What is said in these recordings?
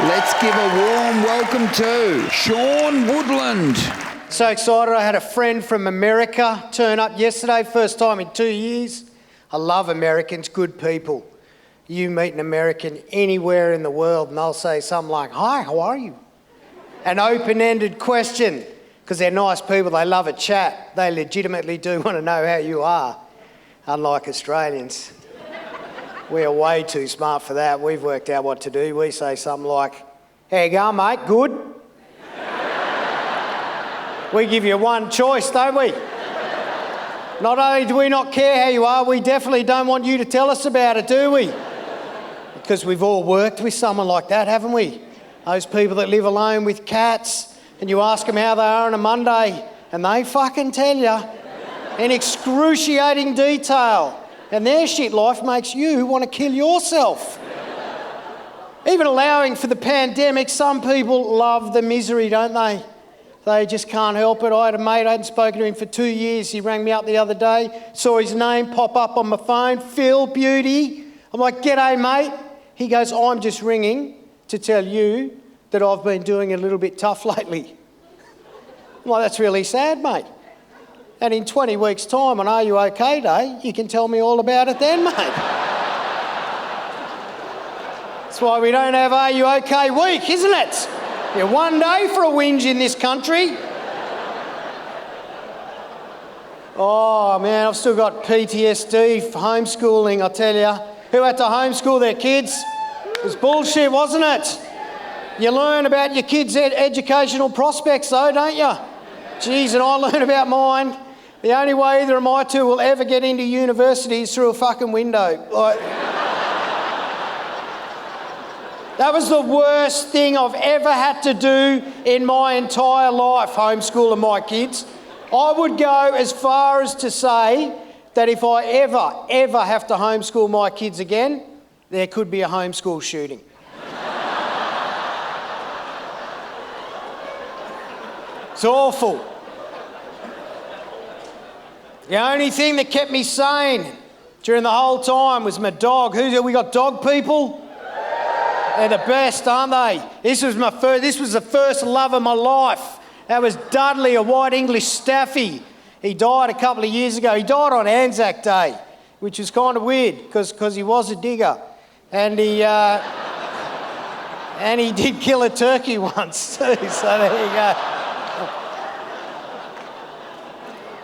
Let's give a warm welcome to Sean Woodland. So excited. I had a friend from America turn up yesterday, first time in 2 years. I love Americans, good people. You meet an American anywhere in the world and they'll say something like, "Hi, how are you?" An open-ended question, because they're nice people, they love a chat. They legitimately do want to know how you are, unlike Australians. We are way too smart for that. We've worked out what to do. We say something like, "How you going, mate? Good?" We give you one choice, don't we? Not only do we not care how you are, we definitely don't want you to tell us about it, do we? Because we've all worked with someone like that, haven't we? Those people that live alone with cats, and you ask them how they are on a Monday, and they fucking tell you in excruciating detail. And their shit life makes you want to kill yourself. Even allowing for the pandemic, some people love the misery, don't they? They just can't help it. I had a mate, I hadn't spoken to him for 2 years. He rang me up the other day, saw his name pop up on my phone, Phil Beauty. I'm like, "G'day, mate." He goes, "I'm just ringing to tell you that I've been doing a little bit tough lately." I'm like, "That's really sad, mate. And in 20 weeks' time on Are You OK Day, you can tell me all about it then, mate." That's why we don't have Are You OK Week, isn't it? Yeah, one day for a whinge in this country. Oh, man, I've still got PTSD for homeschooling, I tell you. Who had to homeschool their kids? It was bullshit, wasn't it? You learn about your kids' educational prospects, though, don't you? Jeez, and I learned about mine. The only way either of my two will ever get into university is through a fucking window. That was the worst thing I've ever had to do in my entire life, homeschooling my kids. I would go as far as to say that if I ever have to homeschool my kids again, there could be a homeschool shooting. It's awful. The only thing that kept me sane during the whole time was my dog. We got dog people? They're the best, aren't they? This was the first love of my life. That was Dudley, a white English staffy. He died a couple of years ago. He died on Anzac Day, which was kind of weird because he was a digger. And he did kill a turkey once too, so there you go.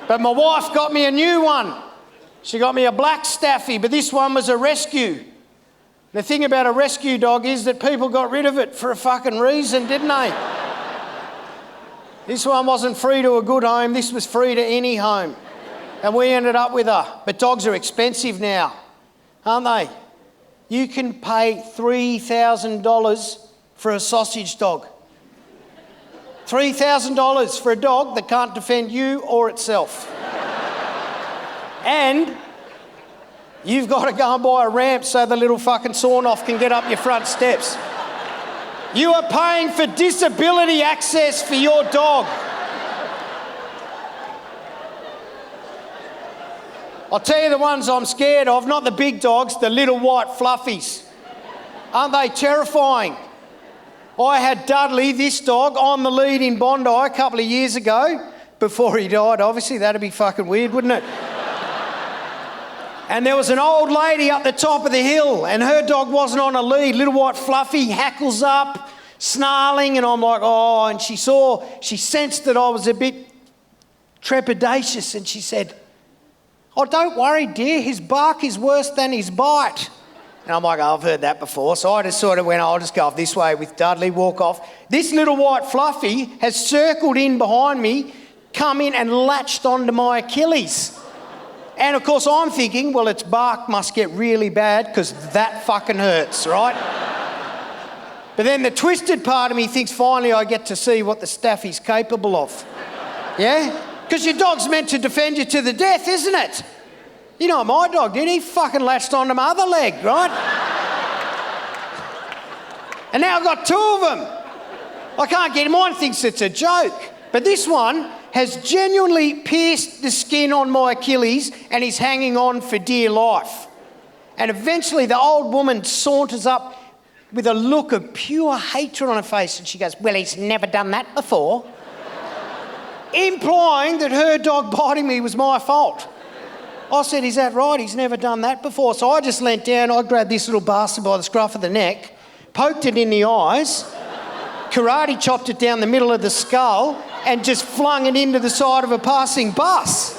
But my wife got me a new one. She got me a black staffy, but this one was a rescue. The thing about a rescue dog is that people got rid of it for a fucking reason, didn't they? This one wasn't free to a good home, this was free to any home. And we ended up with her. But dogs are expensive now, aren't they? You can pay $3,000 for a sausage dog. $3,000 for a dog that can't defend you or itself. And you've got to go and buy a ramp so the little fucking sawn-off can get up your front steps. You are paying for disability access for your dog. I'll tell you the ones I'm scared of, not the big dogs, the little white fluffies. Aren't they terrifying? I had Dudley, this dog, on the lead in Bondi a couple of years ago, before he died, obviously. That'd be fucking weird, wouldn't it? And there was an old lady up the top of the hill and her dog wasn't on a lead, little white fluffy, hackles up, snarling, and I'm like, oh, and she sensed that I was a bit trepidatious and she said, "Oh, don't worry, dear, his bark is worse than his bite." And I'm like, oh, I've heard that before. So I just sort of went, I'll just go off this way with Dudley, walk off. This little white fluffy has circled in behind me, come in and latched onto my Achilles. And of course I'm thinking, well, its bark must get really bad because that fucking hurts, right? But then the twisted part of me thinks finally I get to see what the staffy's capable of. Yeah? Because your dog's meant to defend you to the death, isn't it? You know what my dog did? He fucking latched onto my other leg, right? And now I've got two of them. I can't get him. Mine thinks it's a joke. But this one has genuinely pierced the skin on my Achilles and he's hanging on for dear life. And eventually the old woman saunters up with a look of pure hatred on her face, and she goes, well, he's never done that before. Implying that her dog biting me was my fault. I said, is that right? He's never done that before. So I just leant down, I grabbed this little bastard by the scruff of the neck, poked it in the eyes, karate chopped it down the middle of the skull, and just flung it into the side of a passing bus.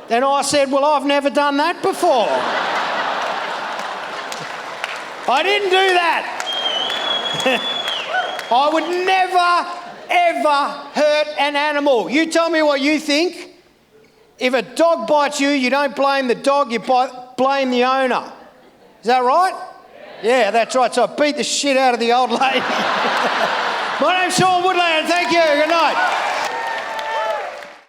Then I said, well, I've never done that before. I didn't do that. I would never, ever hurt an animal. You tell me what you think. If a dog bites you, you don't blame the dog, you blame the owner. Is that right? Yeah, that's right. So I beat the shit out of the old lady. My name's Sean Woodland. Thank you. Good night.